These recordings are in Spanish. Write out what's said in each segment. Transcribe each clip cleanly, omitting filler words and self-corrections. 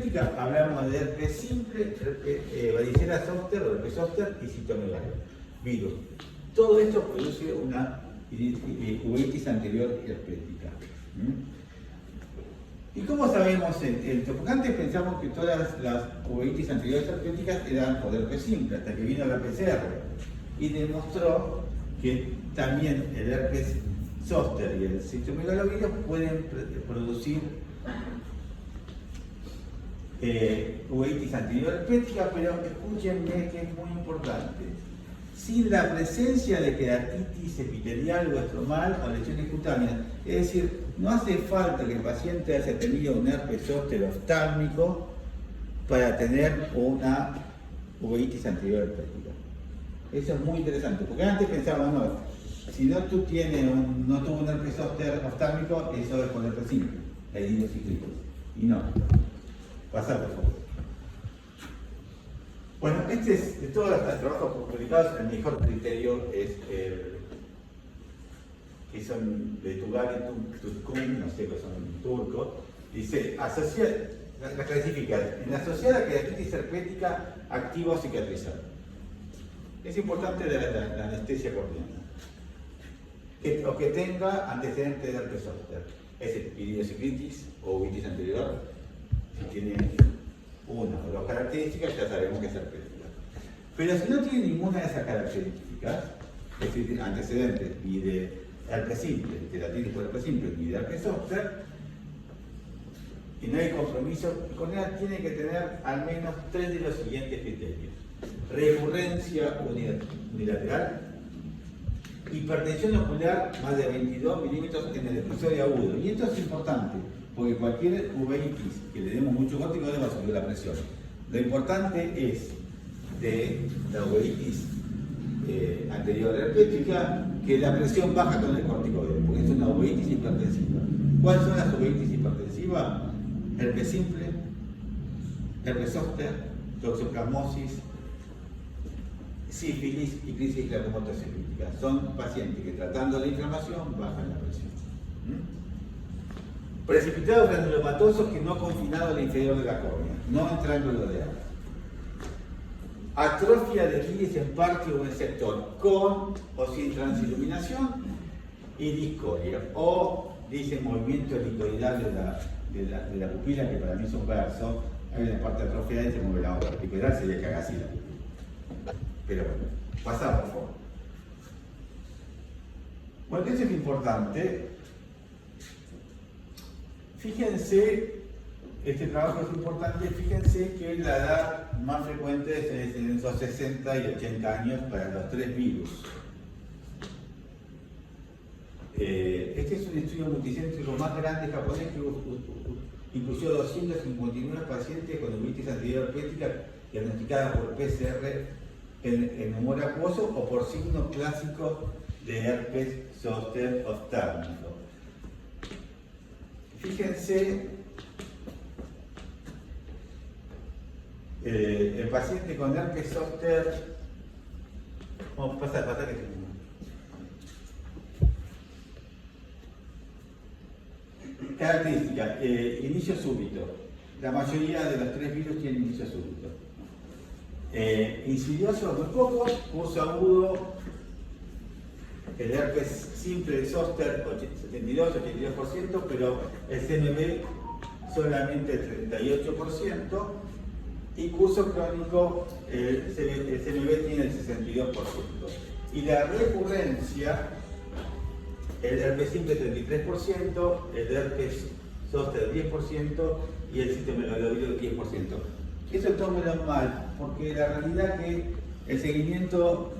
herpética hablamos de herpes simple, varicela zoster o herpes zoster y citomegalovirus. Todo esto produce una uveitis anterior herpética. ¿Y cómo sabemos esto? Porque antes pensamos que todas las uveitis anteriores herpéticas eran por herpes simple, hasta que vino la PCR y demostró que también el herpes zoster y el citomegalovirus pueden producir uveitis anterior herpética, pero escúchenme que es muy importante. Sin la presencia de queratitis epitelial o estromal o lesiones cutáneas. Es decir, no hace falta que el paciente haya tenido un herpes zóster oftálmico para tener una uveitis anterior herpética. Eso es muy interesante, porque antes pensábamos, no, si no tú no tuvo un herpes zóster oftálmico, eso es con herpes simple, la idiosinclitis. Y no. Pasar, por favor. Bueno, este es de todos los trabajos publicados, el mejor criterio es que son de Tugari Turkun, no sé qué son en turco. Dice, la clasifica en asociada queratitis herpética activa o cicatrizada. Es importante la anestesia corneana. O que tenga antecedentes de herpes zóster. Es idiosinclitis o uveitis anterior. Si tiene una o dos características, ya sabemos que es herpética. Pero si no tiene ninguna de esas características, es decir, antecedentes ni de herpes simple, queratitis por herpes simple, ni de herpes zóster, y no hay compromiso, corneal tiene que tener al menos 3 de los siguientes criterios: recurrencia unilateral, hipertensión ocular más de 22 milímetros en el episodio agudo. Y esto es importante, porque cualquier uveitis que le demos mucho córtico le va a subir la presión. Lo importante es de la uveitis anterior herpética que la presión baja con el corticoide, porque es una uveitis hipertensiva. ¿Cuáles son las uveitis hipertensivas? Herpes simple, herpes zóster, toxoplasmosis, sífilis y crisis glacomatosefílica. Son pacientes que tratando la inflamación bajan la presión. Precipitados granulomatosos que no confinados al inferior de la córnea, no en triángulo de agua. Atrofia de iris en parte o en sector, con o sin transiluminación y discoria. O dice movimiento helicoidal de la pupila, que para mí son versos. Hay una parte atrofiada y se mueve la otra. Helicoidal sería que haga así la pupila. Pero bueno, pasar por favor. Bueno, eso es importante. Fíjense, este trabajo es importante, fíjense que la edad más frecuente es en esos 60 y 80 años para los 3 virus. Este es un estudio multicéntrico más grande japonés que incluyó 259 pacientes con uveitis anterior herpética diagnosticada por PCR en humor acuoso o por signo clásico de herpes zóster oftálmico. Fíjense, el paciente con herpes zóster, pasa que característica, inicio súbito. La mayoría de los 3 virus tienen inicio súbito. Insidioso, muy pocos, curso agudo. El herpes simple de zóster 72-82%, pero el CMV solamente el 38%, y curso crónico el CMV tiene el 62%. Y la recurrencia, el herpes simple 33%, el herpes zóster 10% y el citomegalovirus 10%. Eso tómelo mal, porque la realidad es que el seguimiento,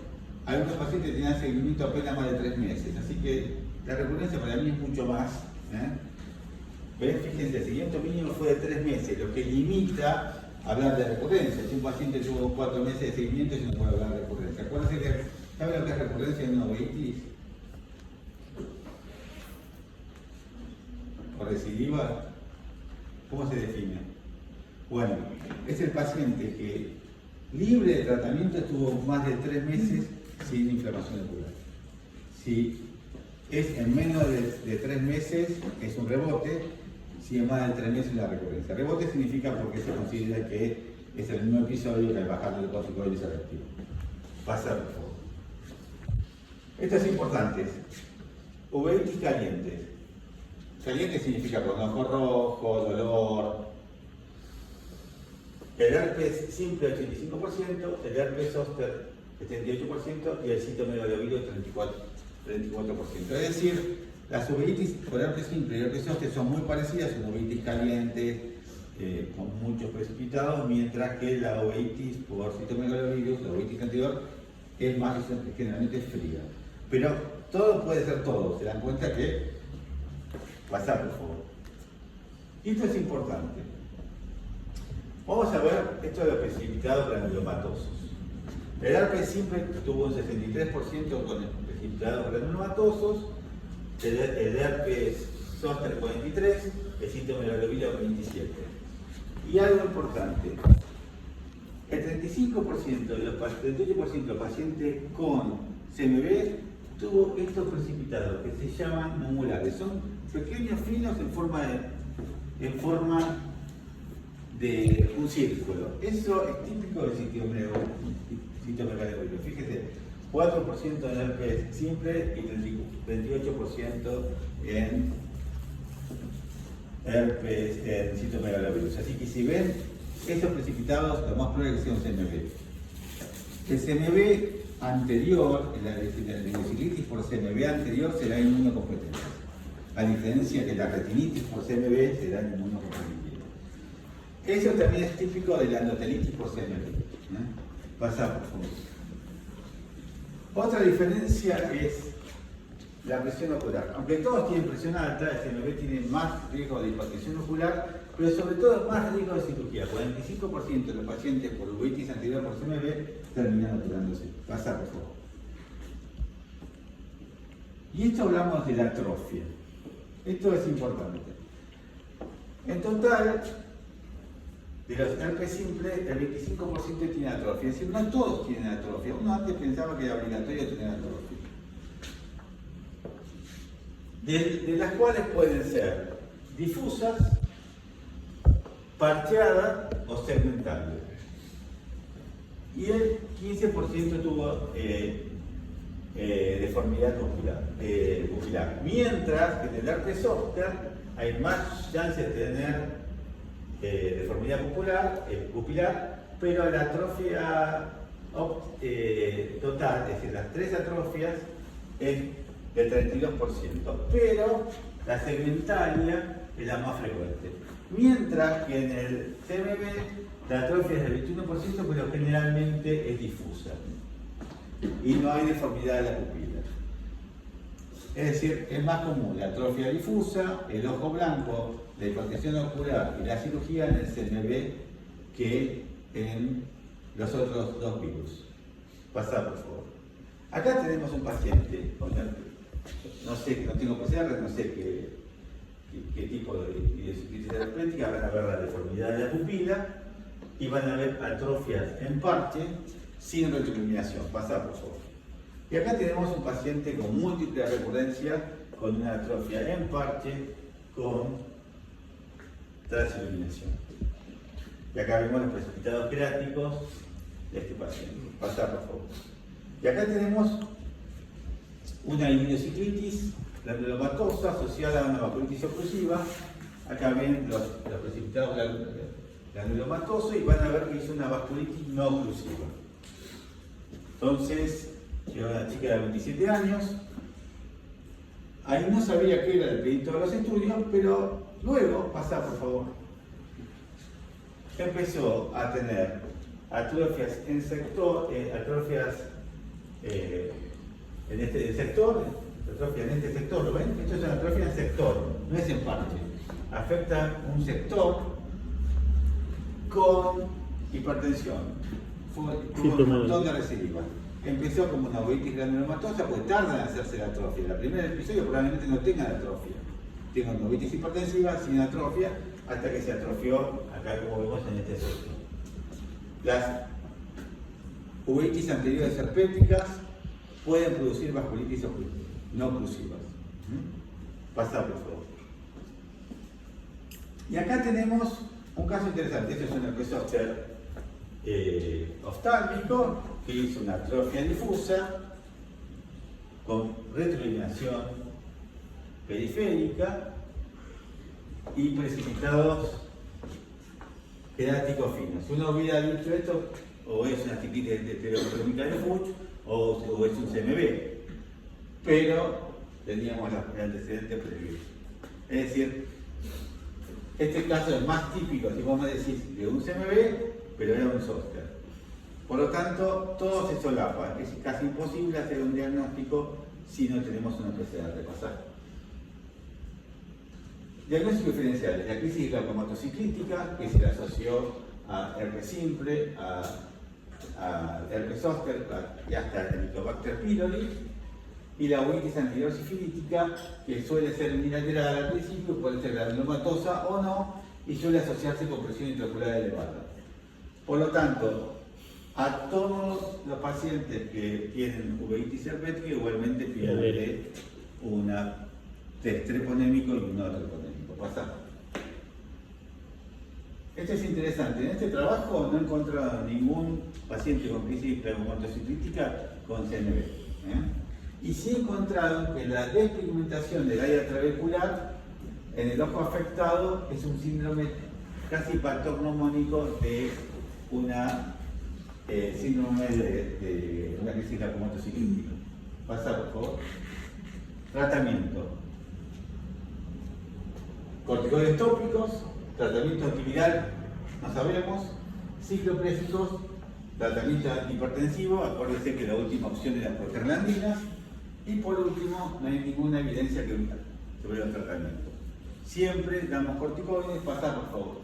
algunos pacientes tenían seguimiento apenas más de 3 meses, así que la recurrencia para mí es mucho más. ¿Ven? Fíjense, el seguimiento mínimo fue de 3 meses, lo que limita a hablar de recurrencia. Si un paciente tuvo 4 meses de seguimiento, yo no puedo hablar de recurrencia. ¿Saben lo que es recurrencia en una uveitis? ¿O recidiva? ¿Cómo se define? Bueno, es el paciente que libre de tratamiento estuvo más de 3 meses sin inflamación ocular. Si es en menos de 3 meses, es un rebote, si es más de 3 meses la recurrencia. Rebote significa porque se considera que es el mismo episodio que al bajar el corticoide es efectivo. Pasar, por favor. Esto es importante. Uveitis caliente. Caliente significa con ojo rojo, dolor. El herpes simple 85%, el herpes zóster 78% y el citomegalovirus 34%. Es decir, las uveitis por herpes simple y herpes zóster son muy parecidas, son uveitis calientes, con muchos precipitados, mientras que la uveitis por citomegalovirus, la uveitis anterior, es más generalmente fría. Pero todo puede ser todo, se dan cuenta que pasar, por favor. Y esto es importante. Vamos a ver esto de los precipitados granulomatosos. El herpes simple tuvo un 63% con precipitados granulomatosos, el herpes zóster 43%, el citomegalovirus 27%. Y algo importante, el 35% de los 38% de los pacientes con CMV tuvo estos precipitados que se llaman numulares. Son pequeños finos en forma de un círculo. Eso es típico del citomegalovirus. Fíjese, 4% en herpes simple y 38% en herpes en citomegalovirus. Así que si ven estos precipitados, lo más probable es que sea un CMV. El CMV anterior, la retinicolitis por CMV anterior será inmunocompetente, a diferencia que la retinitis por CMV será inmunocompetente. Eso también es típico de la endotelitis por CMV. Pasa, por favor. Otra diferencia es la presión ocular. Aunque todos tienen presión alta, el CMV tiene más riesgo de hipertensión ocular, pero sobre todo más riesgo de cirugía. 45% de los pacientes por uveitis anterior por CMV terminan operándose. Pasa, por favor. Y esto hablamos de la atrofia. Esto es importante. En total, de los herpes simples, el 25% tiene atrofia. Es decir, no todos tienen atrofia. Uno antes pensaba que era obligatorio tener atrofia. De las cuales pueden ser difusas, parcheadas o segmentables. Y el 15% tuvo deformidad pupilar. Mientras que en el herpes zóster hay más chances de tener deformidad pupilar, pero la atrofia total, es decir, las 3 atrofias, es del 32%, pero la segmentalia es la más frecuente. Mientras que en el CMV la atrofia es del 21%, pero generalmente es difusa y no hay deformidad de la pupila. Es decir, es más común la atrofia difusa, el ojo blanco, la hipertensión ocular y la cirugía en el CMV que en los otros 2 virus. Pasá, por favor. Acá tenemos un paciente, no sé, no tengo PCR, no sé qué tipo de idiosincrasia terapéutica. Van a ver la deformidad de la pupila y van a ver atrofias en parche sin retroiluminación. Pasá, por favor. Y acá tenemos un paciente con múltiple recurrencia, con una atrofia en parche, con transiluminación. Y acá vemos los precipitados queráticos de este paciente. Pasá, por favor. Y acá tenemos una iminociclitis granulomatosa asociada a una vasculitis oclusiva. Acá ven los precipitados granulomatosos y van a ver que hizo una vasculitis no oclusiva. Entonces, llegó una chica de 27 años. Ahí no sabía qué era el pedido de los estudios, pero luego, pasá por favor, empezó a tener atrofias en sector, atrofias en este sector, atrofia en este sector, ¿lo ven? Esto es una atrofia en sector, no es en parche. Afecta un sector con hipertensión. Tuvo un montón de recidiva. Empezó como una uveitis granulomatosa, pues tarda en hacerse la atrofia. El primer episodio probablemente no tenga la atrofia. Tenga una uveitis hipertensiva sin atrofia hasta que se atrofió, acá como vemos en este sector. Las uveitis anteriores herpéticas pueden producir vasculitis no oclusivas. Pasá, por favor. Y acá tenemos un caso interesante. Este es un herpesóster oftálmico que hizo una atrofia difusa con retroiluminación periférica y precipitados queráticos finos. Si uno hubiera dicho esto, o es una cistitis heterocrónica de Fuchs o es un CMV, pero teníamos el antecedente previo. Es decir, este caso es más típico, si vos me decís, de un CMV, pero era un zóster. Por lo tanto, todo se solapa. Es casi imposible hacer un diagnóstico si no tenemos una PCR de pasar. Diagnósticos diferenciales. La crisis glaucomatociclística, que se le asoció a herpes simple, a herpes zóster y hasta el Helicobacter pylori. Y la uveitis anterior sifilítica, que suele ser unilateral al principio, puede ser granulomatosa o no, y suele asociarse con presión intraocular elevada. Por lo tanto, a todos los pacientes que tienen uveitis herpética igualmente piden un test treponémico y un no treponémico. Pasa. Esto es interesante. En este trabajo no he encontrado ningún paciente con crisis glaucomatociclítica con CNV. Y sí encontraron que la despigmentación del área trabecular en el ojo afectado es un síndrome casi patognomónico de una síndrome de una crisis glaucomatociclítica. Pasa, por favor. Tratamiento. Corticoides tópicos, tratamiento antiviral, no sabemos. Ciclopléxicos, tratamiento antihipertensivo, acuérdense que la última opción es la prostaglandinas. Y por último, no hay ninguna evidencia clínica sobre el tratamiento. Siempre damos corticoides. Pasar, por favor.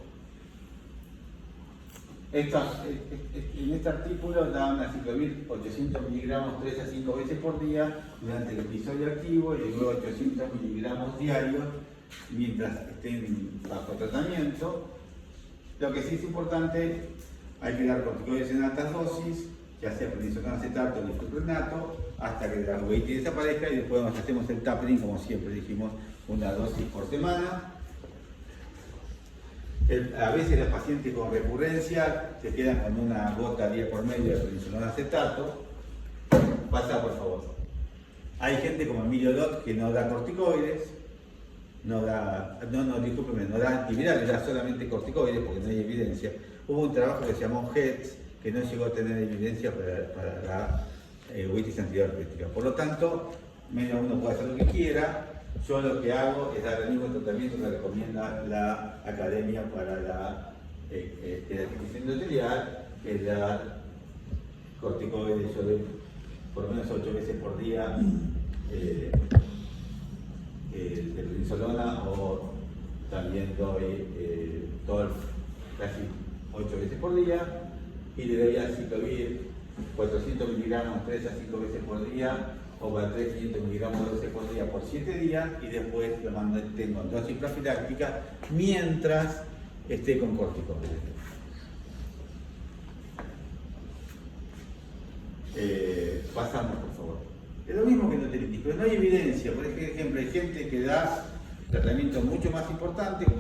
En este artículo daban la ciclovir 800 miligramos 3 a 5 veces por día durante el episodio activo y luego 800 miligramos diarios mientras estén bajo tratamiento. Lo que sí es importante, hay que dar corticoides en altas dosis, ya sea prednisona acetato o difluprenato, hasta que la uveitis desaparezca y después nos hacemos el tapering, como siempre dijimos, una dosis por semana. A veces los pacientes con recurrencia se quedan con una gota día por medio de prednisona acetato. Pasa, por favor. Hay gente como Emilio Lott que no da corticoides, no da antivirales, da solamente corticoides porque no hay evidencia. Hubo un trabajo que se llamó HEADS que no llegó a tener evidencia para la uveitis anterior herpética. Por lo tanto, menos uno puede hacer lo que quiera. Yo lo que hago es dar el mismo tratamiento que recomienda la Academia para la Queratitis Endotelial, que es dar corticoides. Yo doy por lo menos 8 veces por día de prednisolona, o también doy TOLF casi 8 veces por día, y le doy a ciclovir 400 miligramos 3 a 5 veces por día, o para 500 miligramos 2 veces por día por 7 días, y después lo mantengo en dosis profiláctica mientras esté con corticoides. Pasamos, por favor. Es lo mismo que endotelitis, pero no hay evidencia. Por ejemplo, hay gente que da tratamientos mucho más importantes,